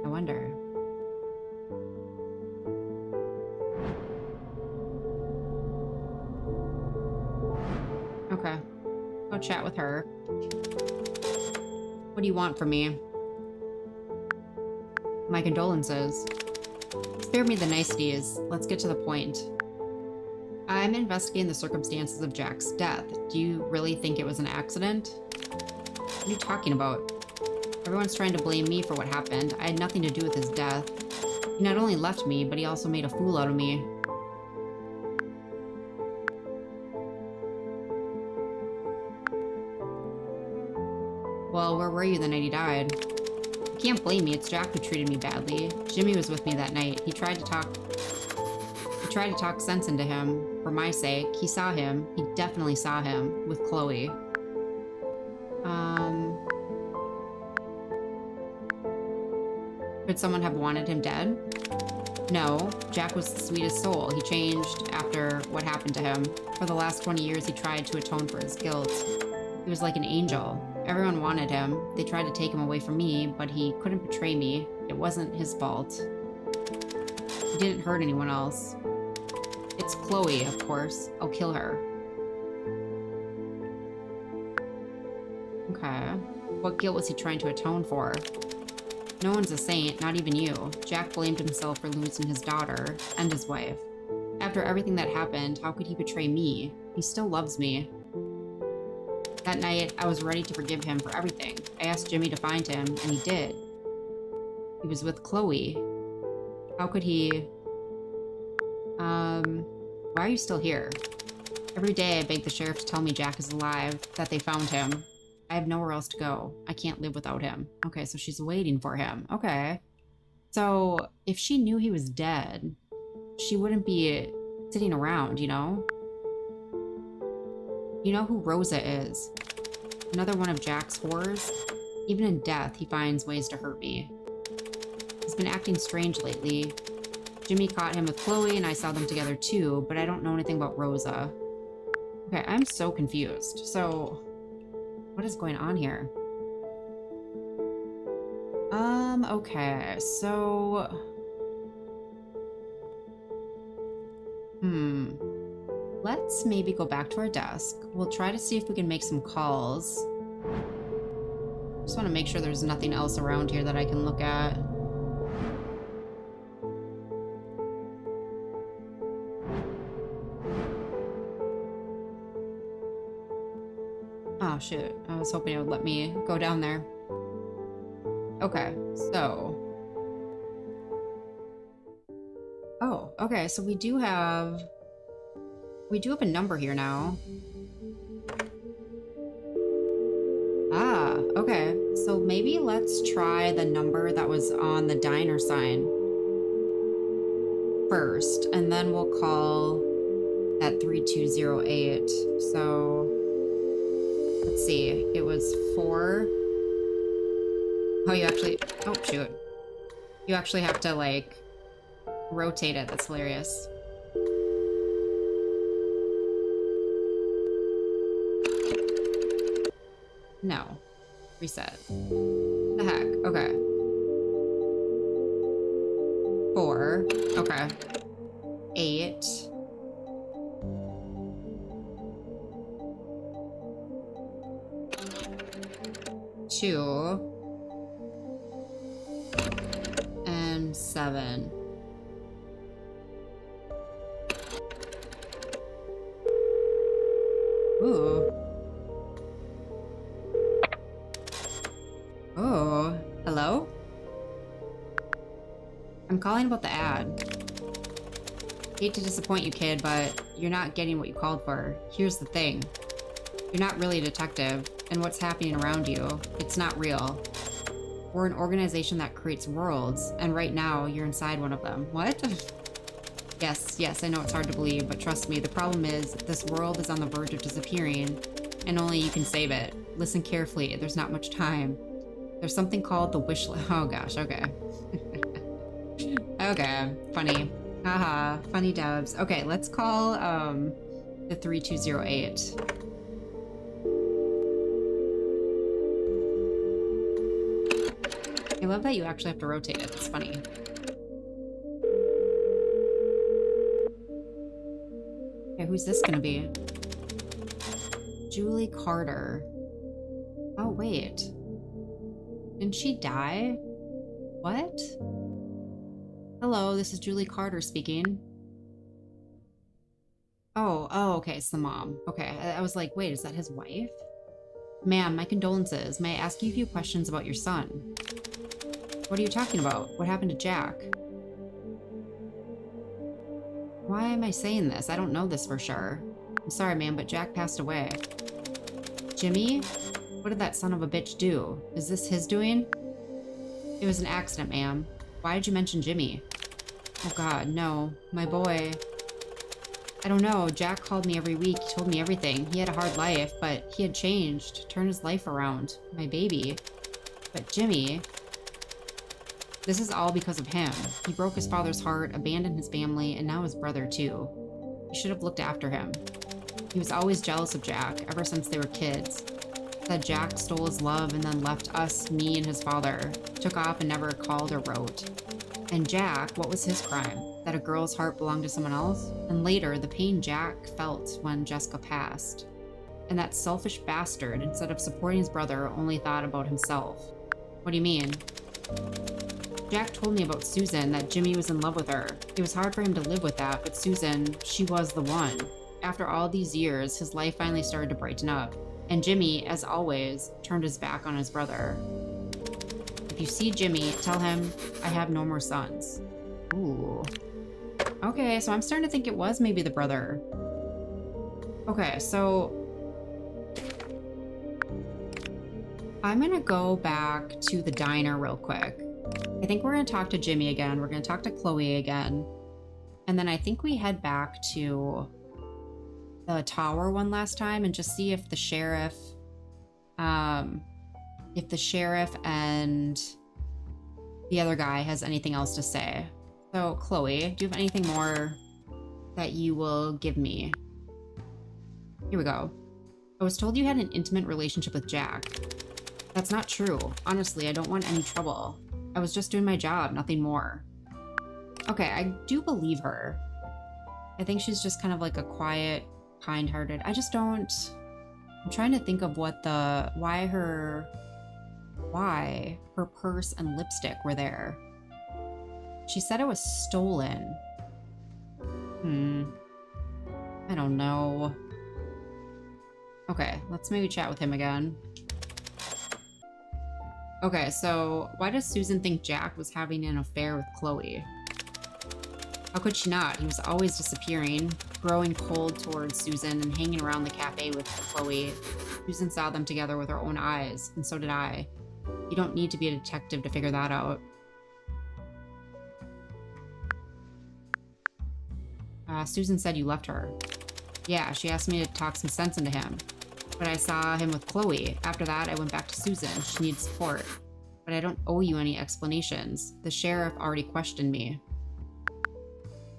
I wonder. Okay. Go chat with her. What do you want from me? My condolences. Spare me the niceties. Let's get to the point. I'm investigating the circumstances of Jack's death. Do you really think it was an accident? What are you talking about? Everyone's trying to blame me for what happened. I had nothing to do with his death. He not only left me, but he also made a fool out of me. Well, where were you the night he died? You can't blame me, it's Jack who treated me badly. Jimmy was with me that night. He tried to talk sense into him, for my sake. He saw him. He definitely saw him, with Chloe. Could someone have wanted him dead? No, Jack was the sweetest soul. He changed after what happened to him. For the last 20 years, he tried to atone for his guilt. He was like an angel. Everyone wanted him. They tried to take him away from me, but he couldn't betray me. It wasn't his fault. He didn't hurt anyone else. It's Chloe, of course. I'll kill her. Okay. What guilt was he trying to atone for? No one's a saint, not even you. Jack blamed himself for losing his daughter and his wife. After everything that happened, how could he betray me? He still loves me. That night, I was ready to forgive him for everything. I asked Jimmy to find him, and he did. He was with Chloe. How could he... Why are you still here? Every day I beg the sheriff to tell me Jack is alive, that they found him. I have nowhere else to go. I can't live without him. Okay, so she's waiting for him. Okay. So, if she knew he was dead, she wouldn't be sitting around, you know? You know who Rosa is? Another one of Jack's horrors? Even in death, he finds ways to hurt me. He's been acting strange lately. Jimmy caught him with Chloe, and I saw them together too, but I don't know anything about Rosa. Okay, I'm so confused. So, what is going on here? Okay, so... Let's maybe go back to our desk. We'll try to see if we can make some calls. Just want to make sure there's nothing else around here that I can look at. Oh, shoot. I was hoping it would let me go down there. Okay, so... Oh, okay, so we do have a number here now. Ah, okay. So maybe let's try the number that was on the diner sign. first, and then we'll call at 3208. So let's see. It was 4. Oh, you actually... Oh, shoot. You actually have to, like, rotate it. That's hilarious. No. Reset. The heck? Okay. 4. Okay. 8. 2. And 7. Ooh. Oh, hello? I'm calling about the ad. Hate to disappoint you, kid, but you're not getting what you called for. Here's the thing. You're not really a detective, and what's happening around you, it's not real. We're an organization that creates worlds, and right now, you're inside one of them. What? Yes, I know it's hard to believe, but trust me, the problem is, this world is on the verge of disappearing, and only you can save it. Listen carefully, there's not much time. There's something called the wish list. Oh gosh, okay. Okay, funny. Haha, funny dubs. Okay, let's call the 3208. I love that you actually have to rotate it. It's funny. Okay, who's this gonna be? Julie Carter. Oh, wait. Didn't she die? What? Hello, this is Julie Carter speaking. Oh, okay, it's the mom. Okay, I was like, wait, is that his wife? Ma'am, my condolences. May I ask you a few questions about your son? What are you talking about? What happened to Jack? Why am I saying this? I don't know this for sure. I'm sorry, ma'am, but Jack passed away. Jimmy? What did that son of a bitch do? Is this his doing? It was an accident, ma'am. Why did you mention Jimmy? Oh god, no. My boy. I don't know. Jack called me every week. He told me everything. He had a hard life, but he had changed. Turned his life around. My baby. But Jimmy... This is all because of him. He broke his father's heart, abandoned his family, and now his brother too. You should have looked after him. He was always jealous of Jack, ever since they were kids. Said Jack stole his love and then left us, me, and his father. Took off and never called or wrote. And Jack, what was his crime? That a girl's heart belonged to someone else? And later, the pain Jack felt when Jessica passed. And that selfish bastard, instead of supporting his brother, only thought about himself. What do you mean? Jack told me about Susan, that Jimmy was in love with her. It was hard for him to live with that, but Susan, she was the one. After all these years, his life finally started to brighten up. And Jimmy, as always, turned his back on his brother. If you see Jimmy, tell him I have no more sons. Ooh. Okay, so I'm starting to think it was maybe the brother. Okay, so... I'm gonna go back to the diner real quick. I think we're gonna talk to Jimmy again. We're gonna talk to Chloe again. And then I think we head back to the tower one last time and just see if the sheriff and the other guy has anything else to say. So, Chloe, do you have anything more that you will give me? Here we go. I was told you had an intimate relationship with Jack. That's not true. Honestly, I don't want any trouble. I was just doing my job, nothing more. Okay, I do believe her. I think she's just kind of like a quiet, kind-hearted. I just don't... I'm trying to think of what the... Why her purse and lipstick were there. She said it was stolen. I don't know. Okay, let's maybe chat with him again. Okay, so why does Susan think Jack was having an affair with Chloe? How could she not? He was always disappearing, growing cold towards Susan and hanging around the cafe with Chloe. Susan saw them together with her own eyes, and so did I. You don't need to be a detective to figure that out. Susan said you left her. Yeah, she asked me to talk some sense into him. But I saw him with Chloe. After that, I went back to Susan. She needs support. But I don't owe you any explanations. The sheriff already questioned me.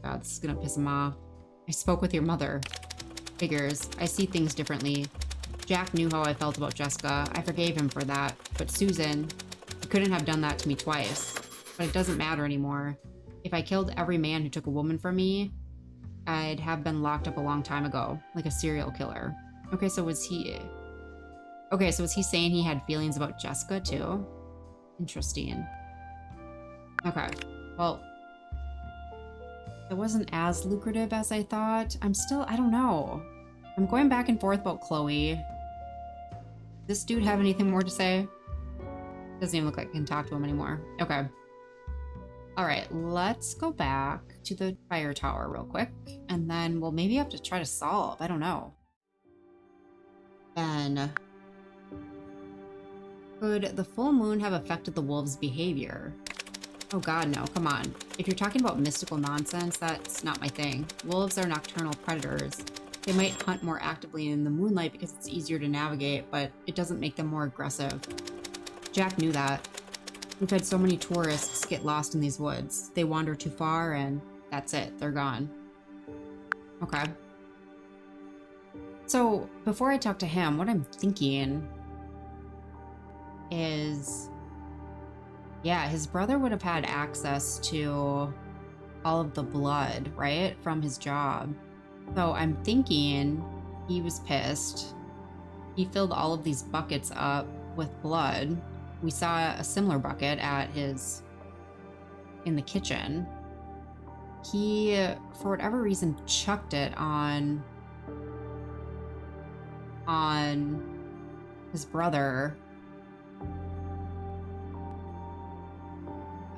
God, this is gonna piss him off. I spoke with your mother. Figures. I see things differently. Jack knew how I felt about Jessica. I forgave him for that. But Susan, he couldn't have done that to me twice. But it doesn't matter anymore. If I killed every man who took a woman from me, I'd have been locked up a long time ago, like a serial killer. Okay, so was he saying he had feelings about Jessica too? Interesting. Okay, well, it wasn't as lucrative as I thought. I don't know. I'm going back and forth about Chloe. Does this dude have anything more to say? Doesn't even look like I can talk to him anymore. Okay. All right, let's go back to the fire tower real quick, and then we'll maybe have to try to solve. I don't know. Then, could the full moon have affected the wolves' behavior? Oh god, no, come on. If you're talking about mystical nonsense, that's not my thing. Wolves are nocturnal predators. They might hunt more actively in the moonlight because it's easier to navigate, but it doesn't make them more aggressive. Jack knew that. We've had so many tourists get lost in these woods. They wander too far and that's it, they're gone. Okay. So, before I talk to him, what I'm thinking is, yeah, his brother would have had access to all of the blood, right, from his job. So I'm thinking he was pissed. He filled all of these buckets up with blood. We saw a similar bucket in the kitchen. He, for whatever reason, chucked it on his brother.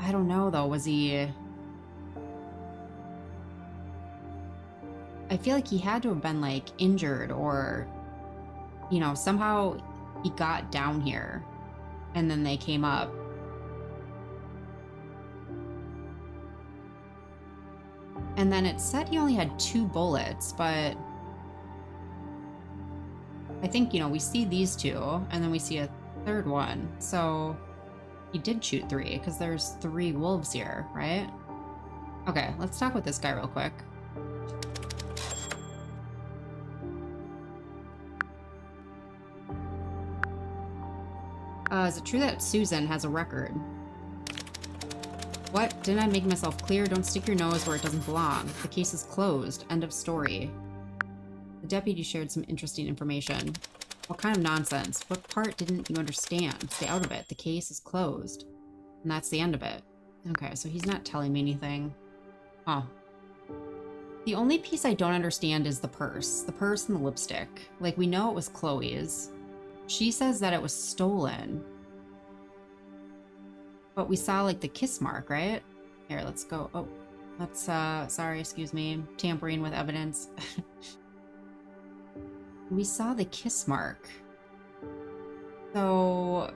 I don't know though, was he... I feel like he had to have been like injured or, you know, somehow he got down here and then they came up. And then it said he only had 2 bullets, but I think, you know, we see these 2 and then we see a 3rd one. So he did shoot 3 because there's 3 wolves here, right? Okay, let's talk with this guy real quick. Is it true that Susan has a record? What? Didn't I make myself clear? Don't stick your nose where it doesn't belong. The case is closed. End of story. The deputy shared some interesting information. What kind of nonsense? What part didn't you understand? Stay out of it. The case is closed. And that's the end of it. Okay, so he's not telling me anything. Huh. The only piece I don't understand is the purse. The purse and the lipstick. Like, we know it was Chloe's. She says that it was stolen. But we saw, like, the kiss mark, right? Here, let's go. Oh, let's, sorry, excuse me. Tampering with evidence. We saw the kiss mark. So...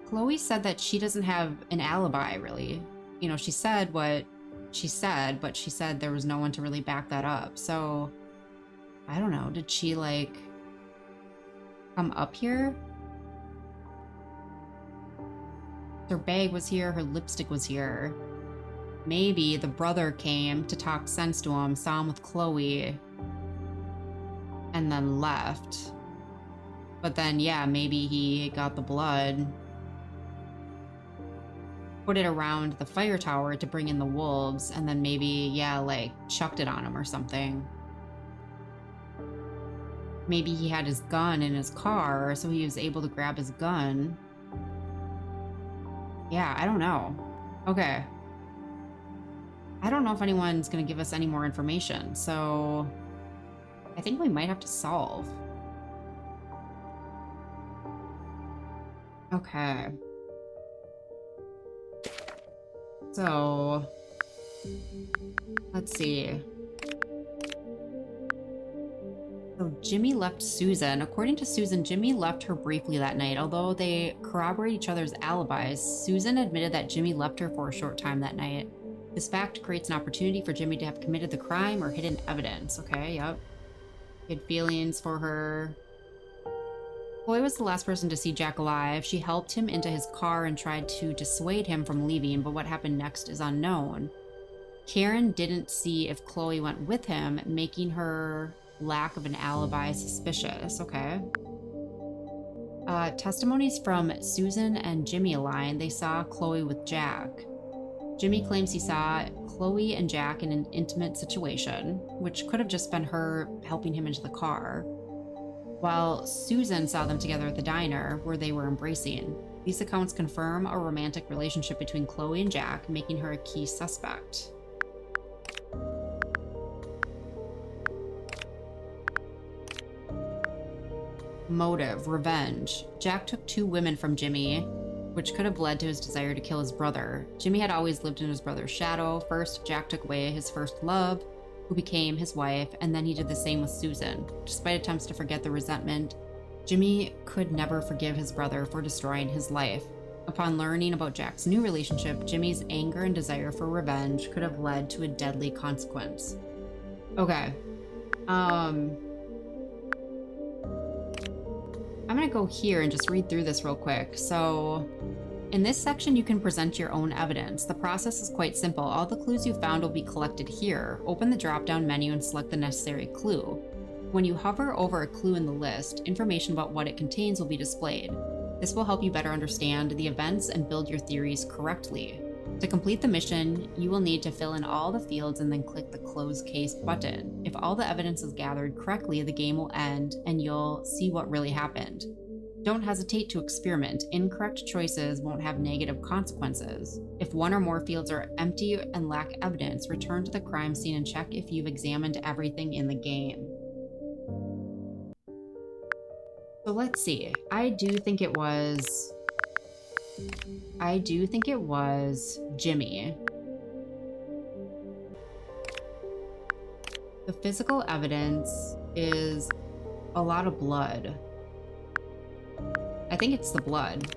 Chloe said that she doesn't have an alibi, really. You know, she said what she said, but she said there was no one to really back that up. So, I don't know. Did she, like... come up here? Her bag was here, her lipstick was here. Maybe the brother came to talk sense to him, saw him with Chloe, and then left. But then, yeah, maybe he got the blood, put it around the fire tower to bring in the wolves, and then maybe, yeah, like, chucked it on him or something. Maybe he had his gun in his car, so he was able to grab his gun. Yeah, I don't know. Okay. I don't know if anyone's gonna give us any more information, so I think we might have to solve. Okay. So, let's see. So Jimmy left Susan. According to Susan, Jimmy left her briefly that night. Although they corroborate each other's alibis, Susan admitted that Jimmy left her for a short time that night. This fact creates an opportunity for Jimmy to have committed the crime or hidden evidence. Okay, yep. He had feelings for her. Chloe was the last person to see Jack alive. She helped him into his car and tried to dissuade him from leaving, but what happened next is unknown. Karen didn't see if Chloe went with him, making her lack of an alibi suspicious. Okay. Testimonies from Susan and Jimmy align. They saw Chloe with Jack. Jimmy claims he saw Chloe and Jack in an intimate situation, which could have just been her helping him into the car, while Susan saw them together at the diner where they were embracing. These accounts confirm a romantic relationship between Chloe and Jack, making her a key suspect. Motive, revenge. Jack took 2 women from Jimmy, which could have led to his desire to kill his brother. Jimmy had always lived in his brother's shadow. First, Jack took away his first love, who became his wife, and then he did the same with Susan. Despite attempts to forget the resentment, Jimmy could never forgive his brother for destroying his life. Upon learning about Jack's new relationship, Jimmy's anger and desire for revenge could have led to a deadly consequence. Okay. I'm gonna go here and just read through this real quick. So, in this section, you can present your own evidence. The process is quite simple. All the clues you found will be collected here. Open the drop-down menu and select the necessary clue. When you hover over a clue in the list, information about what it contains will be displayed. This will help you better understand the events and build your theories correctly. To complete the mission, you will need to fill in all the fields and then click the Close Case button. If all the evidence is gathered correctly, the game will end and you'll see what really happened. Don't hesitate to experiment. Incorrect choices won't have negative consequences. If one or more fields are empty and lack evidence, return to the crime scene and check if you've examined everything in the game. So let's see. I do think it was Jimmy. The physical evidence is a lot of blood. I think it's the blood.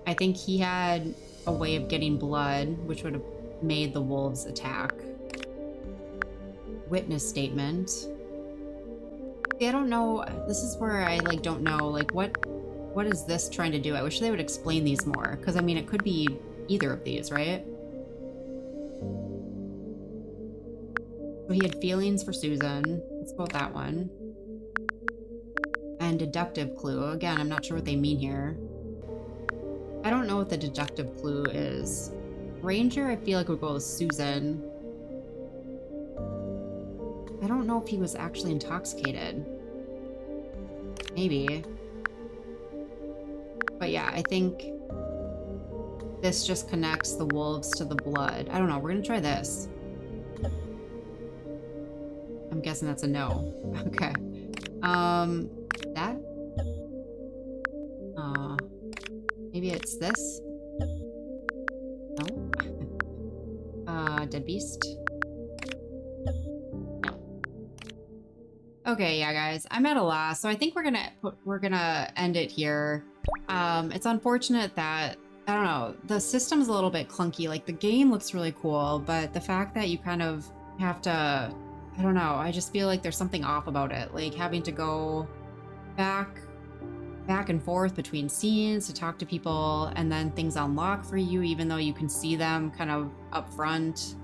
I think he had a way of getting blood, which would have made the wolves attack. Witness statement. See, I don't know. This is where I don't know, what is this trying to do? I wish they would explain these more, because I mean, it could be either of these, right? So he had feelings for Susan. Let's go with that one. And deductive clue. Again, I'm not sure what they mean here. I don't know what the deductive clue is. Ranger, I feel like would go with Susan. I don't know if he was actually intoxicated. Maybe. But yeah, I think this just connects the wolves to the blood. I don't know. We're going to try this. I'm guessing that's a no. Okay. That? Maybe it's this? No? Dead beast? No. Okay, yeah, guys. I'm at a loss, so I think we're gonna end it here. It's unfortunate that, I don't know, the system's a little bit clunky. Like, the game looks really cool, but the fact that you kind of have to, I don't know, I just feel like there's something off about it. Like, having to go back and forth between scenes to talk to people, and then things unlock for you even though you can see them kind of up front.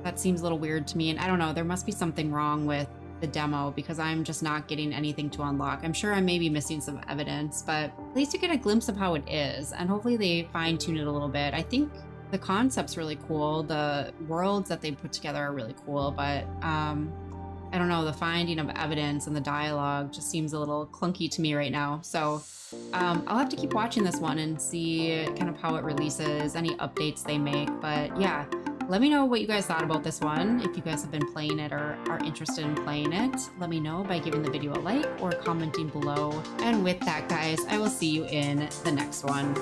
That seems a little weird to me, and I don't know, there must be something wrong with the demo because I'm just not getting anything to unlock. I'm sure I may be missing some evidence, but at least you get a glimpse of how it is, and hopefully they fine-tune it a little bit. I think the concept's really cool. The worlds that they put together are really cool, but I don't know, the finding of evidence and the dialogue just seems a little clunky to me right now. So I'll have to keep watching this one and see kind of how it releases, any updates they make. But yeah, let me know what you guys thought about this one. If you guys have been playing it or are interested in playing it, let me know by giving the video a like or commenting below. And with that, guys, I will see you in the next one.